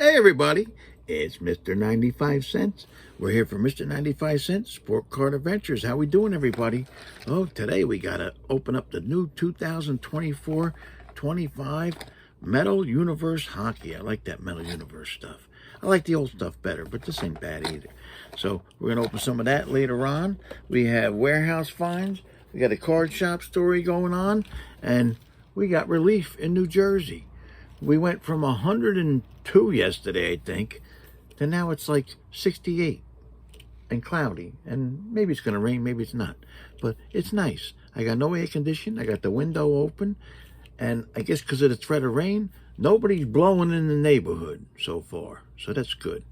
Hey everybody, it's Mr. 95 Cents. We're here for Mr. 95 Cents Sport Card Adventures. How we doing, everybody? Oh, today we gotta open up the new 2024-25 Metal Universe Hockey. I like that Metal Universe stuff. I like the old stuff better, but this ain't bad either. So we're gonna open some of that later on. We have warehouse finds. We got a card shop story going on, and we got relief in New Jersey. We went from 102 yesterday, I think, to now it's like 68 and cloudy. And maybe it's going to rain, maybe it's not. But it's nice. I got no air conditioning. I got the window open. And I guess because of the threat of rain, nobody's blowing in the neighborhood so far. So that's good.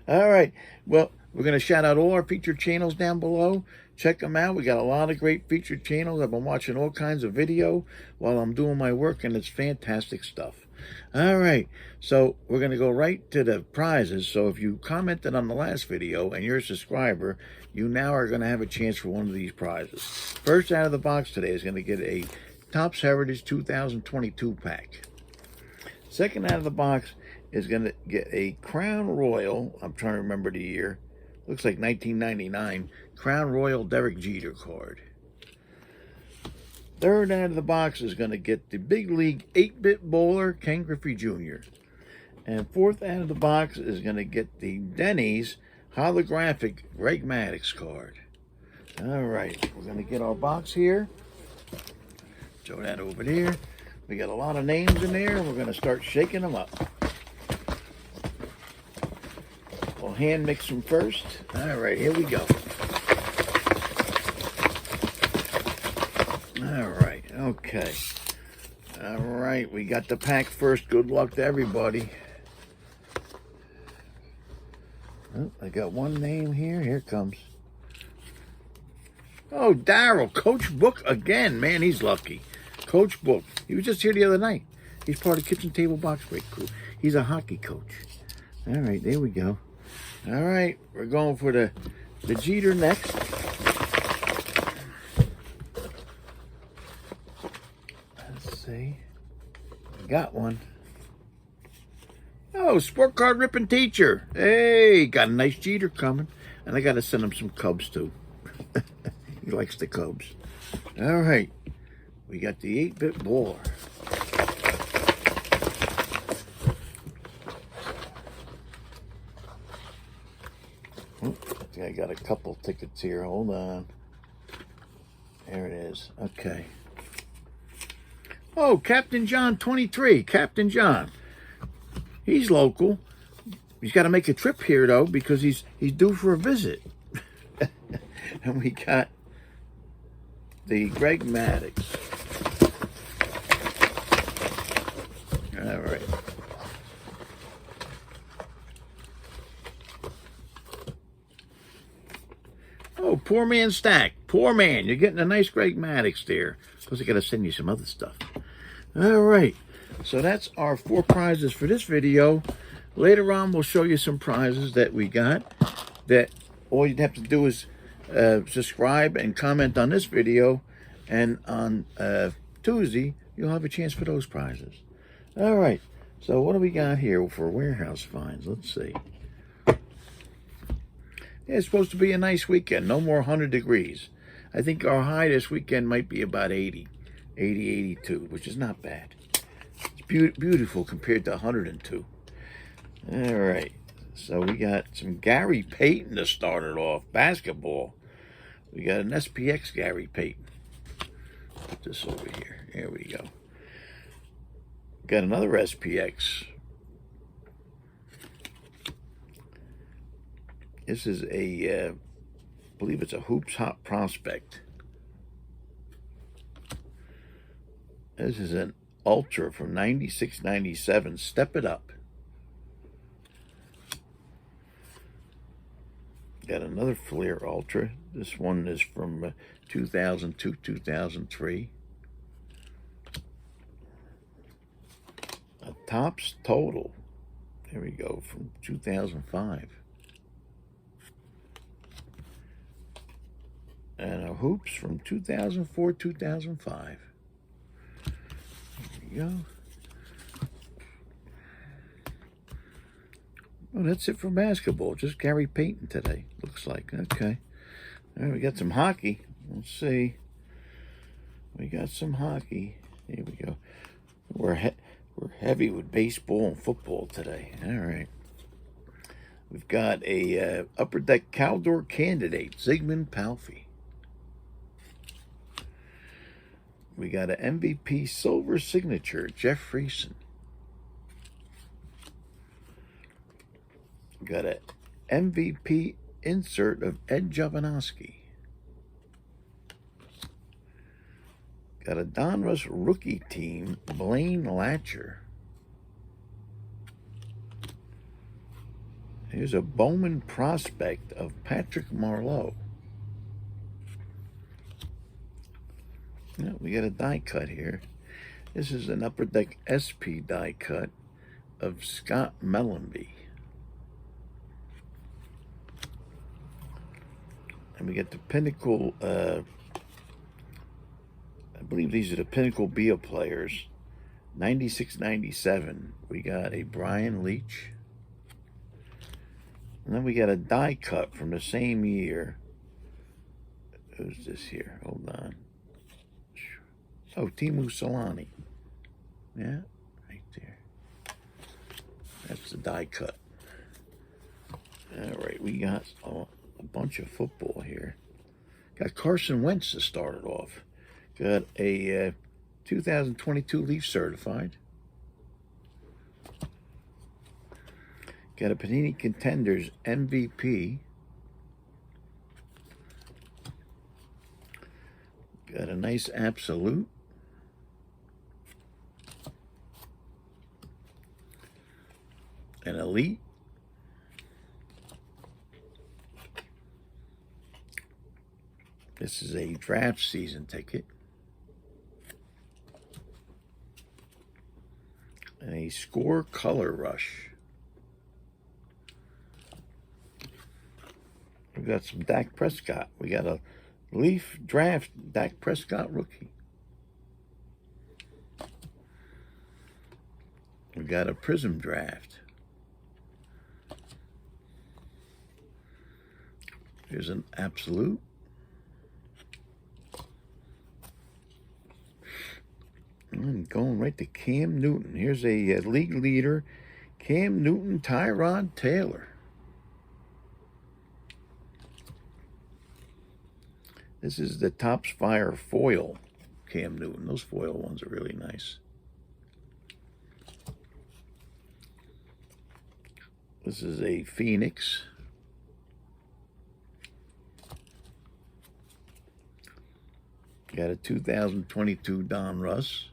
All right. Well, we're going to shout out all our featured channels down below. Check them out. We got a lot of great featured channels. I've been watching all kinds of video while I'm doing my work, and it's fantastic stuff. All right. So we're going to go right to the prizes. So if you commented on the last video and you're a subscriber, you now are going to have a chance for one of these prizes. First out of the box today is going to get a Topps Heritage 2022 pack. Second out of the box is going to get a Crown Royal, I'm trying to remember the year, looks like 1999, Crown Royal Derek Jeter card. Third out of the box is going to get the Big League 8-bit bowler, Ken Griffey Jr. And fourth out of the box is going to get the Denny's holographic Greg Maddux card. All right, we're going to get our box here. Throw that over there. We got a lot of names in there. We're going to start shaking them up. We'll hand mix them first. All right, here we go. All right, okay. All right, we got the pack first. Good luck to everybody. Oh, I got one name here. Here it comes. Oh, Daryl, Coach Book again. Man, he's lucky. Coach Book. He was just here the other night. He's part of Kitchen Table Box Break crew. He's a hockey coach. All right, there we go. All right, we're going for the Jeter next. Let's see. I got one. Oh, Sport Card Ripping Teacher. Hey, got a nice Jeter coming. And I got to send him some Cubs, too. He likes the Cubs. All right. We got the 8-bit bowler. Oh, I think I got a couple tickets here. Hold on. There it is. Okay. Oh, Captain John 23. Captain John. He's local. He's got to make a trip here, though, because he's due for a visit. And we got the Greg Maddux. All right. Oh, Poor Man Stack. Poor man. You're getting a nice Greg Maddux there. Plus, I got to send you some other stuff. All right. So that's our 4 prizes for this video. Later on, we'll show you some prizes that we got. That all you'd have to do is subscribe and comment on this video. And on Tuesday, you'll have a chance for those prizes. All right, so what do we got here for warehouse finds? Let's see. Yeah, it's supposed to be a nice weekend. No more 100 degrees. I think our high this weekend might be about 80, 82, which is not bad. It's beautiful compared to 102. All right, so we got some Gary Payton to start it off. Basketball. We got an SPX Gary Payton. Put this over here. There we go. Got another SPX. This is a, I believe it's a Hoops Hot Prospect. This is an Ultra from 96-97. Step it up. Got another Flair Ultra. This one is from 2002-2003. A Topps Total. There we go, from 2005. And a Hoops from 2004-2005. There we go. Oh, that's it for basketball. Just Gary Payton today, looks like. Okay. All right, we got some hockey. Let's see. We got some hockey. Here we go. We're heavy with baseball and football today. All right. We've got a Upper Deck Caldor candidate, Zygmunt Palffy. We got an MVP silver signature, Jeff Friesen. We got an MVP insert of Ed Jovanovski. Got a Donruss rookie team, Blaine Latcher. Here's a Bowman prospect of Patrick Marleau. Yeah, we got a die cut here. This is an Upper Deck SP die cut of Scott Mellenby. And we get the Pinnacle, I believe these are the Pinnacle Bia players. 96-97. We got a Brian Leach. And then we got a die cut from the same year. Who's this here? Hold on. Oh, Teemu Selanne. Yeah, right there. That's the die cut. All right, we got a bunch of football here. Got Carson Wentz to start it off. Got a 2022 Leaf certified. Got a Panini Contenders MVP. Got a nice Absolute. An Elite. This is a draft season ticket. And a Score Color Rush. We've got some Dak Prescott. We got a Leaf draft Dak Prescott rookie. We got a Prism draft. Here's an Absolute. And going right to Cam Newton. Here's a league leader, Cam Newton, Tyrod Taylor. This is the Topps Fire foil Cam Newton. Those foil ones are really nice. This is a Phoenix. Got a 2022 Donruss.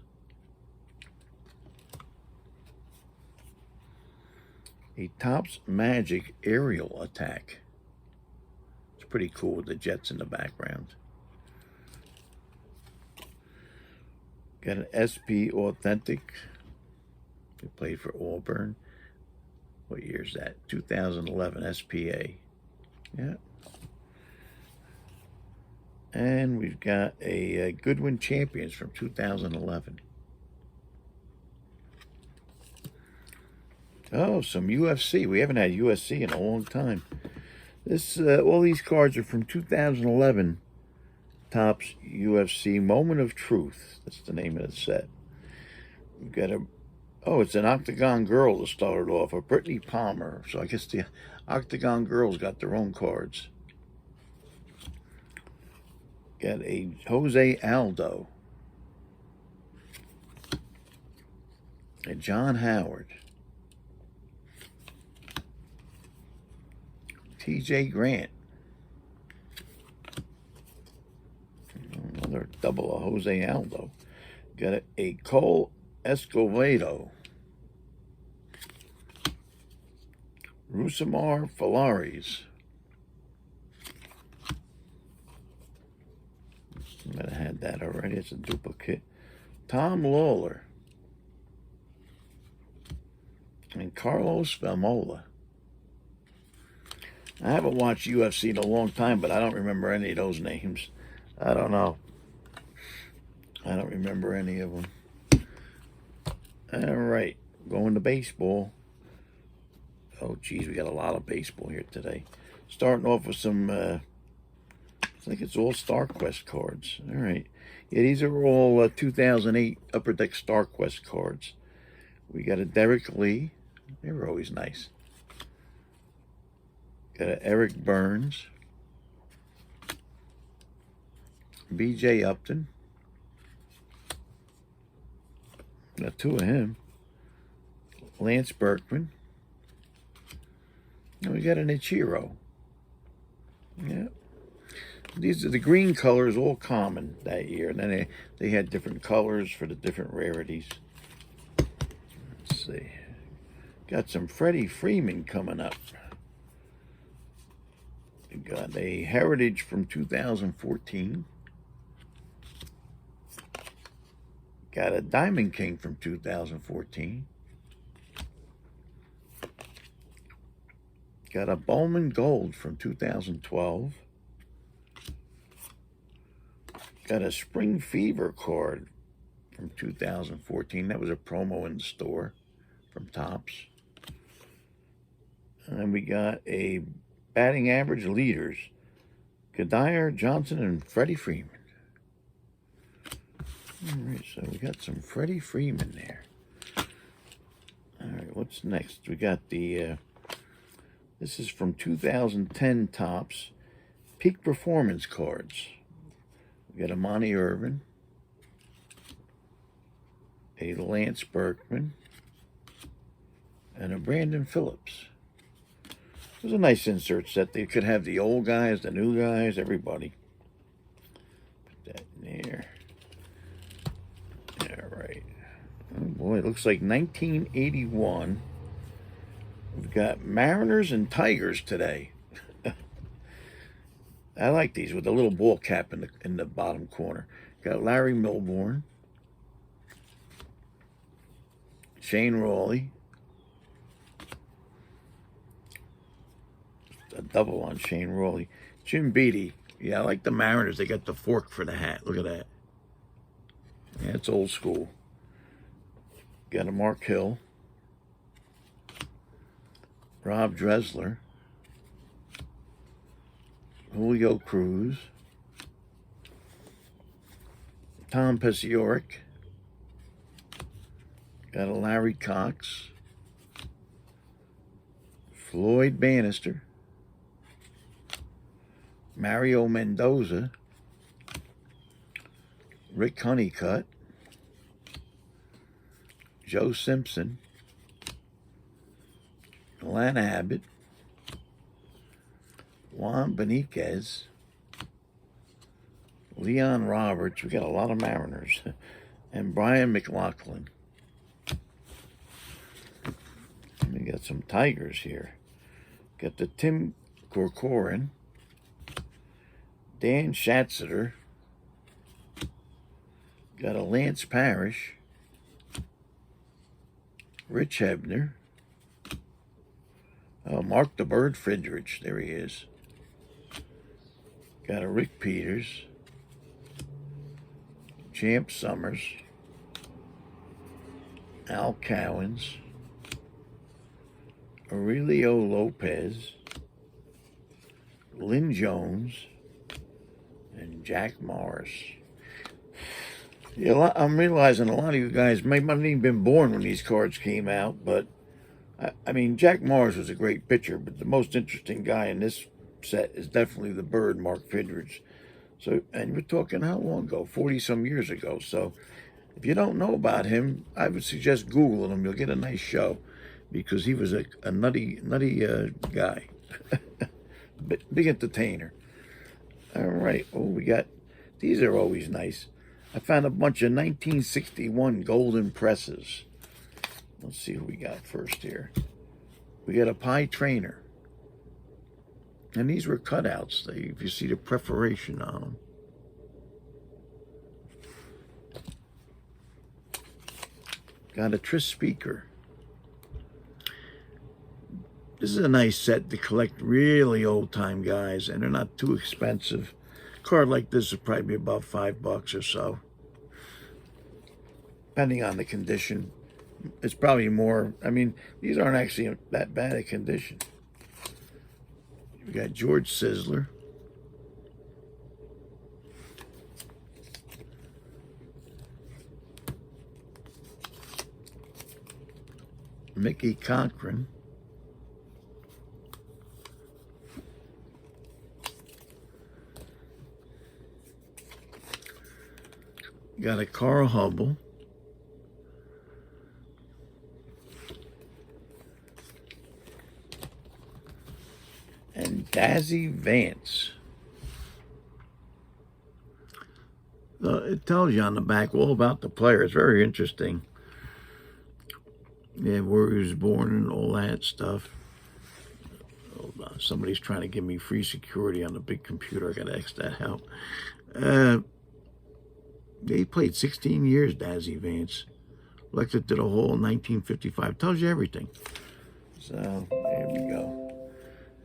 A Topps Magic Aerial Attack. It's pretty cool with the Jets in the background. Got an SP Authentic. He played for Auburn. What year is that? 2011 SPA. Yeah. And we've got a Goodwin Champions from 2011. Oh, some UFC. We haven't had UFC in a long time. This all these cards are from 2011 Topps UFC Moment of Truth. That's the name of the set. We've got a it's an Octagon Girl to start it off, a Brittany Palmer. So I guess the Octagon Girls got their own cards. Got a Jose Aldo. A John Howard. TJ Grant. Another double of Jose Aldo. Got a Cole Escovedo. Rusamar Falaris. I might have had that already. It's a duplicate. Tom Lawler. And Carlos Valmola. I haven't watched UFC in a long time, but I don't remember any of those names. I don't know. I don't remember any of them. All right. Going to baseball. Oh, geez, we got a lot of baseball here today. Starting off with some, I think it's all StarQuest cards. All right. Yeah, these are all 2008 Upper Deck StarQuest cards. We got a Derek Lee. They were always nice. Got a Eric Burns. B.J. Upton. Got two of him. Lance Berkman. And we got an Ichiro. Yeah. These are the green colors, all common that year. And then they had different colors for the different rarities. Let's see. Got some Freddie Freeman coming up. We got a Heritage from 2014. Got a Diamond King from 2014. Got a Bowman Gold from 2012. Got a Spring Fever card from 2014. That was a promo in the store from Topps. And then we got a batting average leaders. Kadire, Johnson, and Freddie Freeman. All right, so we got some Freddie Freeman there. All right, what's next? We got the... this is from 2010 Topps. Peak Performance cards. We got a Monty Irvin. A Lance Berkman. And a Brandon Phillips. It was a nice insert set. They could have the old guys, the new guys, everybody. Put that in there. All right. Oh boy, it looks like 1981. We've got Mariners and Tigers today. I like these with the little ball cap in the bottom corner. Got Larry Milbourne. Shane Rawley. A double on Shane Rawley. Jim Beattie. Yeah, I like the Mariners. They got the fork for the hat. Look at that. Yeah, it's old school. Got a Mark Hill. Rob Dressler. Julio Cruz. Tom Pesioric. Got a Larry Cox. Floyd Bannister. Mario Mendoza. Rick Honeycutt. Joe Simpson. Alan Abbott. Juan Beniquez. Leon Roberts. We got a lot of Mariners. And Brian McLaughlin. We got some Tigers here. Got the Tim Corcoran. Dan Schatzeder. Got a Lance Parrish. Rich Hebner. Mark the Bird Friedrich. There he is. Got a Rick Peters. Champ Summers. Al Cowens. Aurelio Lopez. Lynn Jones. And Jack Morris. Yeah, I'm realizing a lot of you guys might not have even been born when these cards came out, but I mean, Jack Morris was a great pitcher, but the most interesting guy in this set is definitely the Bird, Mark Friedrich. So, and we're talking how long ago? 40-some years ago. So, if you don't know about him, I would suggest Googling him. You'll get a nice show, because he was a nutty guy. Big entertainer. All right. Oh, we got, these are always nice. I found a bunch of 1961 golden presses. Let's see who we got first here. We got a Pie Trainer. And these were cutouts. If you see the perforation on them. Got a Tris Speaker. This is a nice set to collect really old-time guys, and they're not too expensive. A card like this would probably be about $5 or so, depending on the condition. It's probably more. I mean, these aren't actually that bad a condition. We got George Sizzler. Mickey Cochran. Got a Carl Hubble. And Dazzy Vance. It tells you on the back all about the player. It's very interesting. Yeah, where he was born and all that stuff. Hold on. Somebody's trying to give me free security on the big computer. I got to X that out. He played 16 years, Dazzy Vance. Elected to the hole in 1955. Tells you everything. So, there we go.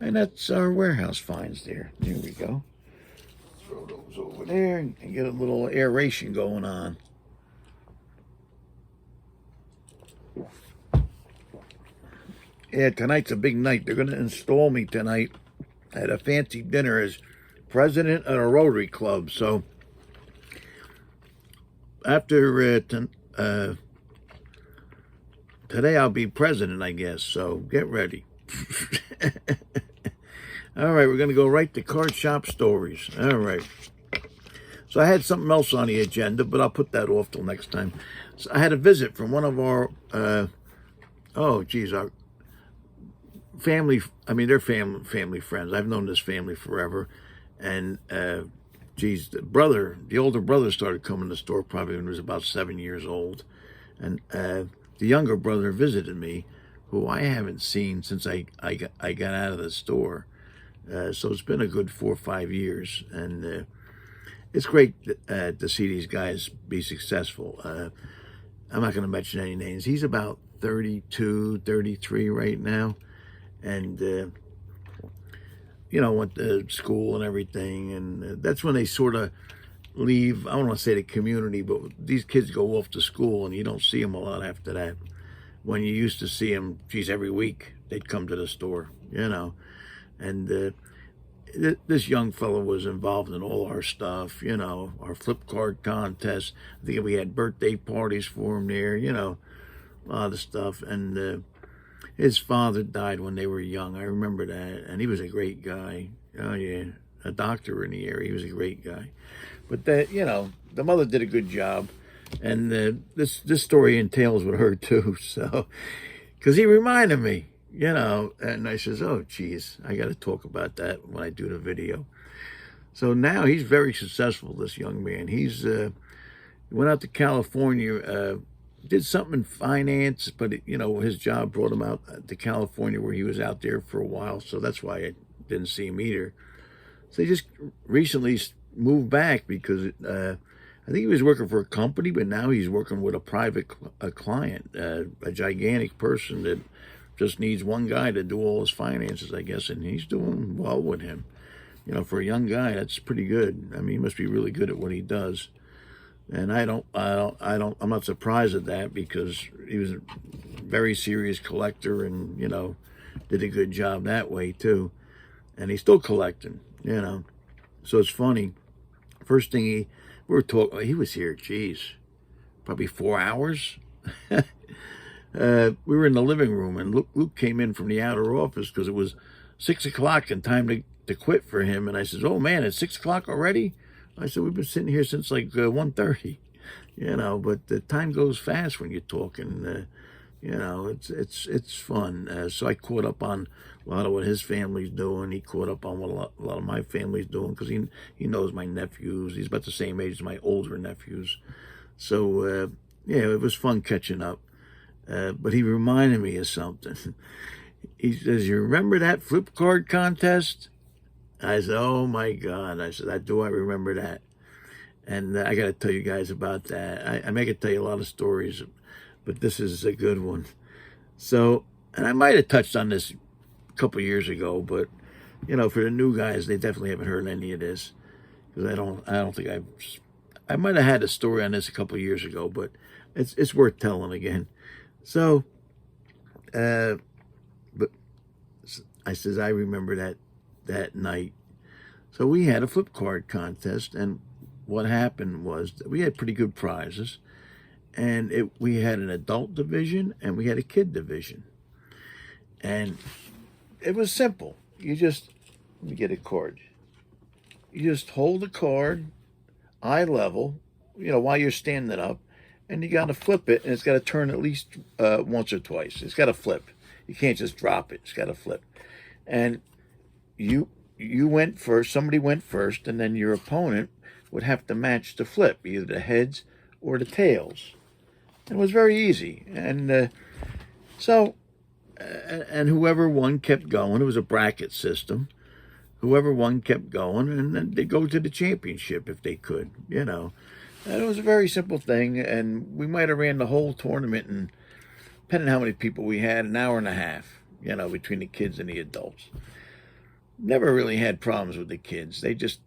And that's our warehouse finds there. There we go. Throw those over there and get a little aeration going on. Yeah, tonight's a big night. They're going to install me tonight at a fancy dinner as president of a Rotary Club. So, after today, I'll be president, I guess. So, get ready. All right, we're going to go right to card shop stories. All right. So, I had something else on the agenda, but I'll put that off till next time. So, I had a visit from one of our, our family. I mean, they're family friends. I've known this family forever. And, the older brother started coming to the store probably when he was about 7 years old. And the younger brother visited me, who I haven't seen since I got out of the store. So it's been a good 4 or 5 years. And it's great to see these guys be successful. I'm not going to mention any names. He's about 32, 33 right now. And, went to school and everything. And that's when they sort of leave, I don't want to say the community, but these kids go off to school and you don't see them a lot after that. When you used to see them, every week they'd come to the store, And this young fellow was involved in all our stuff, our flip card contest. I think we had birthday parties for him there, a lot of stuff. And his father died when they were young. I remember that. And he was a great guy. Oh, yeah. A doctor in the area. He was a great guy. But, the mother did a good job. And this story entails with her, too. So, because he reminded me, and I says, oh, geez, I got to talk about that when I do the video. So now he's very successful, this young man. He's went out to California, did something in finance, but his job brought him out to California, where he was out there for a while. So that's why I didn't see him either. So he just recently moved back because I think he was working for a company, but now he's working with a private client, a gigantic person that just needs one guy to do all his finances, I guess, and he's doing well with him. For a young guy, that's pretty good. I mean, he must be really good at what he does. And I'm not surprised at that, because he was a very serious collector and, did a good job that way too. And he's still collecting, So it's funny. First thing we was here, probably 4 hours. We were in the living room, and Luke came in from the outer office because it was 6 o'clock and time to quit for him. And I says, oh man, it's 6 o'clock already? I said, we've been sitting here since like 1:30, but the time goes fast when you're talking, it's fun. So I caught up on a lot of what his family's doing. He caught up on what a lot of my family's doing, because he knows my nephews. He's about the same age as my older nephews. So, it was fun catching up. But he reminded me of something. He says, you remember that flip card contest? I said, oh my God. I said, I remember that. And I got to tell you guys about that. I may could tell you a lot of stories, but this is a good one. So, and I might have touched on this a couple years ago, but, for the new guys, they definitely haven't heard any of this. Because I don't think I might have had a story on this a couple years ago, but it's worth telling again. So, but I says, I remember that night. So we had a flip card contest, and what happened was that we had pretty good prizes, and we had an adult division and we had a kid division, and it was simple. Let me get a card. You just hold the card eye level, while you're standing up, and you got to flip it, and it's got to turn at least once or twice. It's got to flip. You can't just drop it. It's got to flip. And you went first. Somebody went first, and then your opponent would have to match the flip, either the heads or the tails. It was very easy, and whoever won kept going. It was a bracket system. Whoever won kept going, and then they go to the championship if they could, And it was a very simple thing, and we might have ran the whole tournament, and depending on how many people we had, an hour and a half, between the kids and the adults. Never really had problems with the kids. They just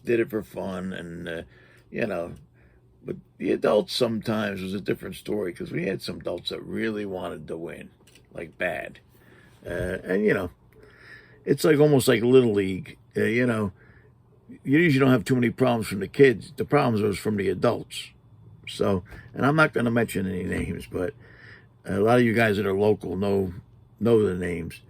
did it for fun, and, But the adults sometimes was a different story, because we had some adults that really wanted to win, like bad. And, it's like almost like Little League. You usually don't have too many problems from the kids. The problems was from the adults. So, and I'm not going to mention any names, but a lot of you guys that are local know the names.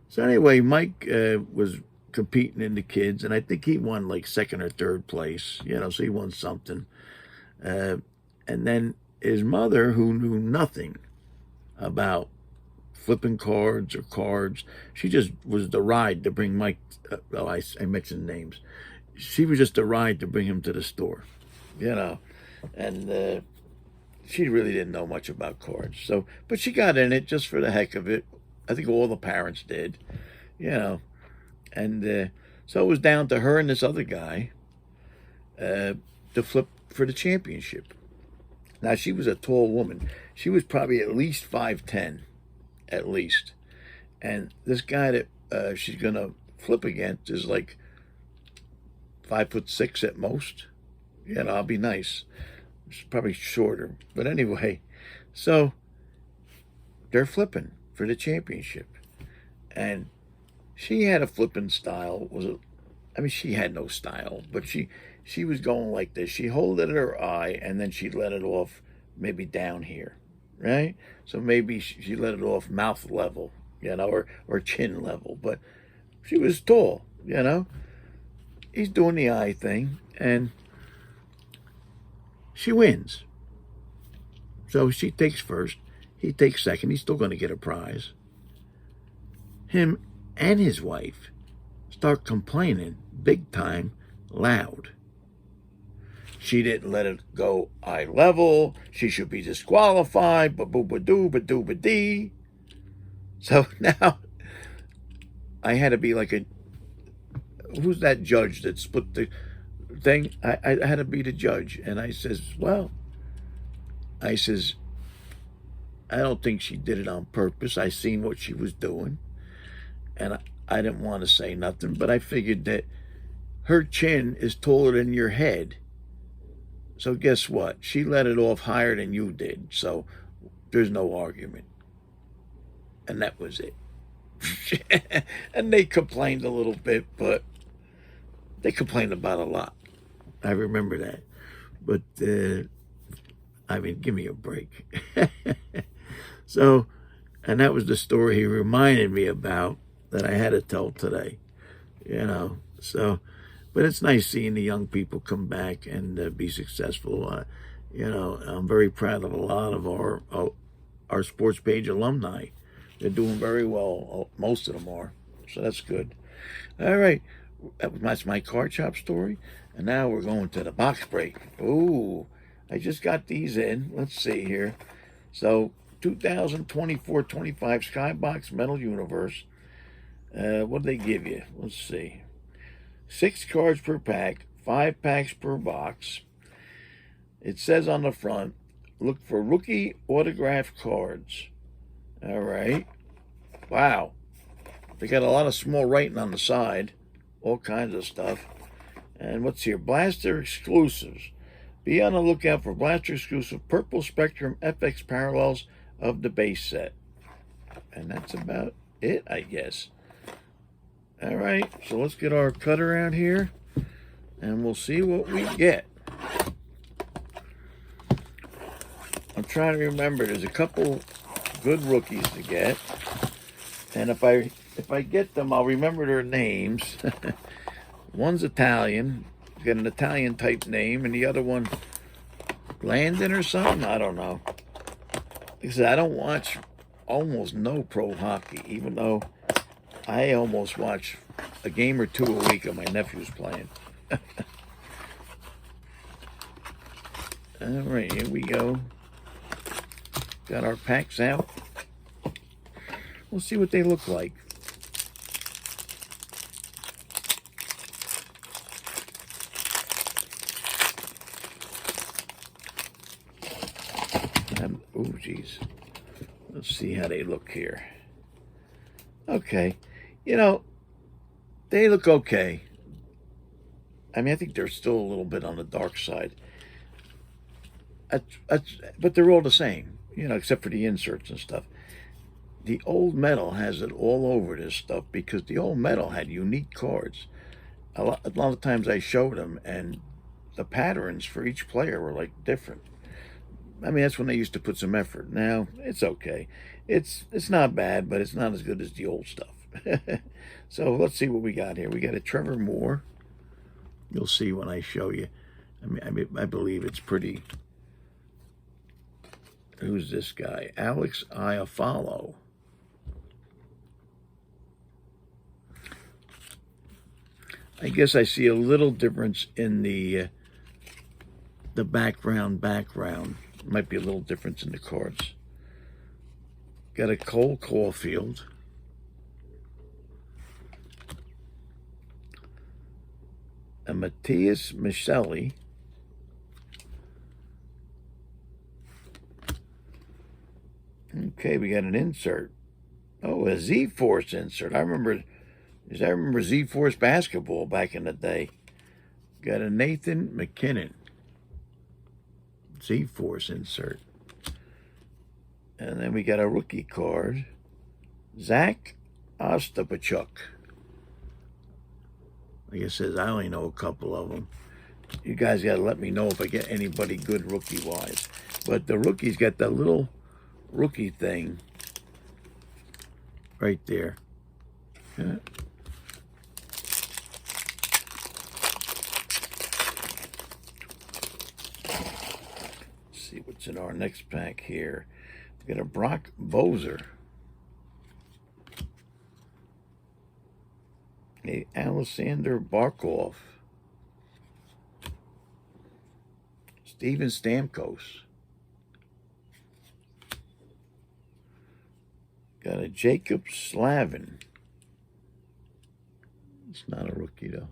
So anyway, Mike was competing in the kids, and I think he won like second or third place. So he won something. And then his mother, who knew nothing about flipping cards or cards, she just was the ride to bring Mike. I mentioned names. She was just a ride to bring him to the store, and she really didn't know much about cards. So, but she got in it just for the heck of it. I think all the parents did, and so it was down to her and this other guy to flip for the championship. Now, she was a tall woman. She was probably at least 5'10", at least. And this guy that she's going to flip against is like 5'6" at most. I'll be nice. She's probably shorter. But anyway, so they're flipping for the championship. And she had a flipping style. She had no style, but she was going like this. She held it at her eye, and then she let it off maybe down here, right? So maybe she let it off mouth level, or chin level. But she was tall, He's doing the eye thing, and she wins. So she takes first. He takes second. He's still going to get a prize. Him and his wife start complaining big time, loud. She didn't let it go eye level. She should be disqualified. Ba-boo-ba-doo, So now I had to be like who's that judge that split the thing? I had to be the judge. And I says, I don't think she did it on purpose. I seen what she was doing. And I didn't want to say nothing, but I figured that her chin is taller than your head. So guess what? She let it off higher than you did. So there's no argument. And that was it. And they complained a little bit, but they complained about a lot. I remember that. But, give me a break. So, and that was the story he reminded me about that I had to tell today. So, but it's nice seeing the young people come back and be successful. I'm very proud of a lot of our sports page alumni. They're doing very well. Most of them are. So that's good. All right. That's my card shop story. And now we're going to the box break. Ooh, I just got these in. Let's see here. So 2024-25 Skybox Metal Universe. What did they give you? Let's see. 6 cards per pack, 5 packs per box. It says on the front, look for rookie autograph cards. All right. Wow. They got a lot of small writing on the side. All kinds of stuff. And what's here? Blaster exclusives. Be on the lookout for Blaster exclusive Purple Spectrum FX Parallels of the base set. And that's about it, I guess. All right, so let's get our cutter out here, and we'll see what we get. I'm trying to remember. There's a couple good rookies to get, and if I get them, I'll remember their names. One's Italian, got an Italian type name, and the other one Landon or something. I don't know. Like I said, I don't watch almost no pro hockey, even though I almost watch a game or two a week of my nephews playing. All right, here we go. Got our packs out. We'll see what they look like. Oh, geez. Let's see how they look here. Okay. You know, they look okay. I mean, I think they're still a little bit on the dark side. But they're all the same, you know, except for the inserts and stuff. The old metal has it all over this stuff because the old metal had unique cards. A lot of times I showed them, and the patterns for each player were like different. I mean, that's when they used to put some effort. Now it's okay. It's not bad, but it's not as good as the old stuff. So let's see what we got here. We got a Trevor Moore. You'll see when I show you. I believe it's pretty. Who's this guy? Alex Iafallo. I guess I see a little difference in the background. Might be a little difference in the cards. Got a Cole Caulfield. A Matthias Michelli. Okay, we got an insert. Oh, a Z-Force insert. I remember Z-Force basketball back in the day. Got a Nathan McKinnon Z-Force insert. And then we got a rookie card. Zach Ostapachuk. Like I said, I only know a couple of them. You guys got to let me know if I get anybody good rookie-wise. But the rookie's got that little rookie thing right there. Yeah. Let's see what's in our next pack here. We got a Brock Bozer. A Alexander Barkov. Steven Stamkos. Got a Jacob Slavin. It's not a rookie, though.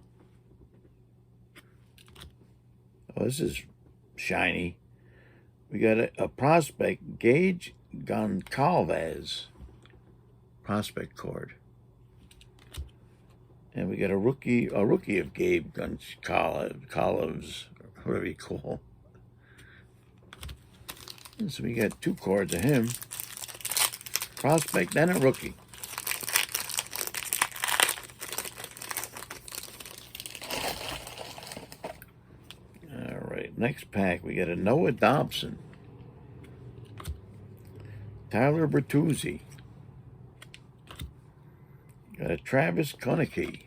Oh, this is shiny. We got a prospect, Gage Goncalves. Prospect card. And we got a rookie of Gabe Goncalves, whatever you call. And so we got two cards of him. Prospect and a rookie. All right, next pack, we got a Noah Dobson. Tyler Bertuzzi. Got a Travis Konecny.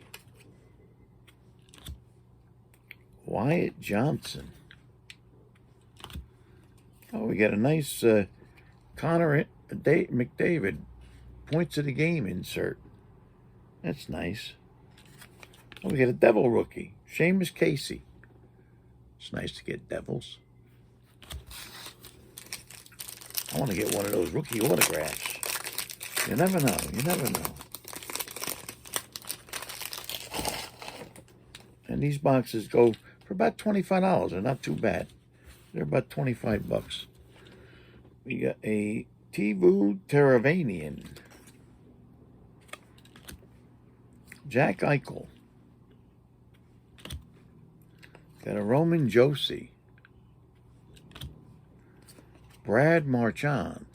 Wyatt Johnson. Oh, we got a nice Connor McDavid points of the game insert. That's nice. Oh, we got a Devil rookie, Seamus Casey. It's nice to get Devils. I want to get one of those rookie autographs. You never know. You never know. And these boxes go for about $25. They're not too bad. They're about 25 bucks. We got a Teuvo Teravainen. Jack Eichel. Got a Roman Josi. Brad Marchand.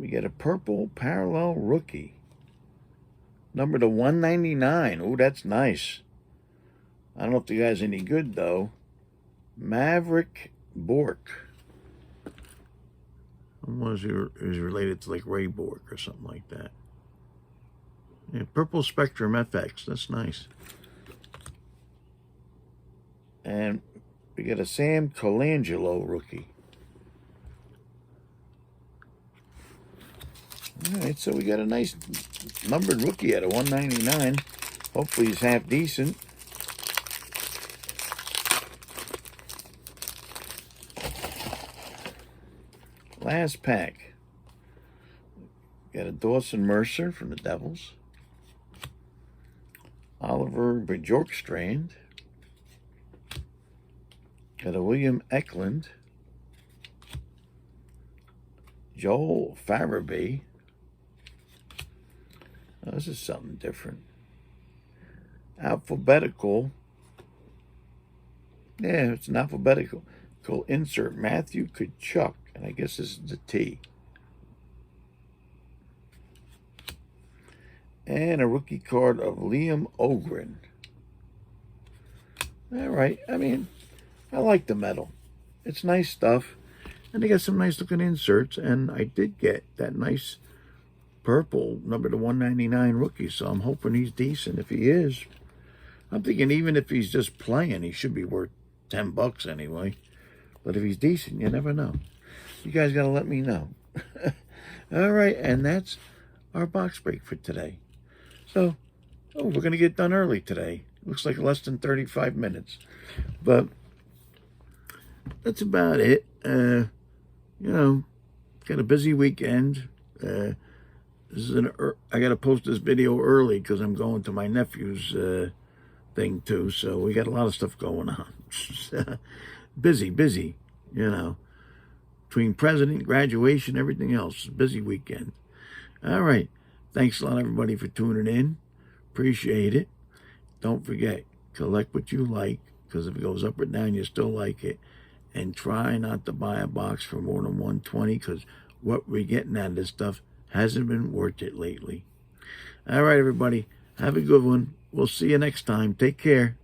We get a purple parallel rookie. Number to 199. Oh, that's nice. I don't know if the guy's any good, though. Maverick Bork. Was he related to like Ray Bork or something like that. Yeah, Purple Spectrum FX. That's nice. And we got a Sam Colangelo rookie. All right, so we got a nice numbered rookie at a 199. Hopefully he's half decent. Last pack. Got a Dawson Mercer from the Devils. Oliver Bjorkstrand. Got a William Eklund. Joel Farabee. Oh, this is something different. Alphabetical. Yeah, it's an alphabetical. Insert Matthew Kachuk. And I guess this is the T. And a rookie card of Liam Ogren. All right. I mean, I like the metal. It's nice stuff. And they got some nice looking inserts. And I did get that nice purple number to 199 rookie. So I'm hoping he's decent. If he is, I'm thinking even if he's just playing, he should be worth $10 anyway. But if he's decent, you never know. You guys got to let me know. All right, and that's our box break for today. So, we're going to get done early today. Looks like less than 35 minutes. But that's about it. You know, got a busy weekend. I got to post this video early because I'm going to my nephew's thing too. So we got a lot of stuff going on. busy, you know. Between president, graduation, everything else. Busy weekend. All right. Thanks a lot, everybody, for tuning in. Appreciate it. Don't forget, collect what you like, because if it goes up or down, you still like it. And try not to buy a box for more than $120, because what we're getting out of this stuff hasn't been worth it lately. All right, everybody. Have a good one. We'll see you next time. Take care.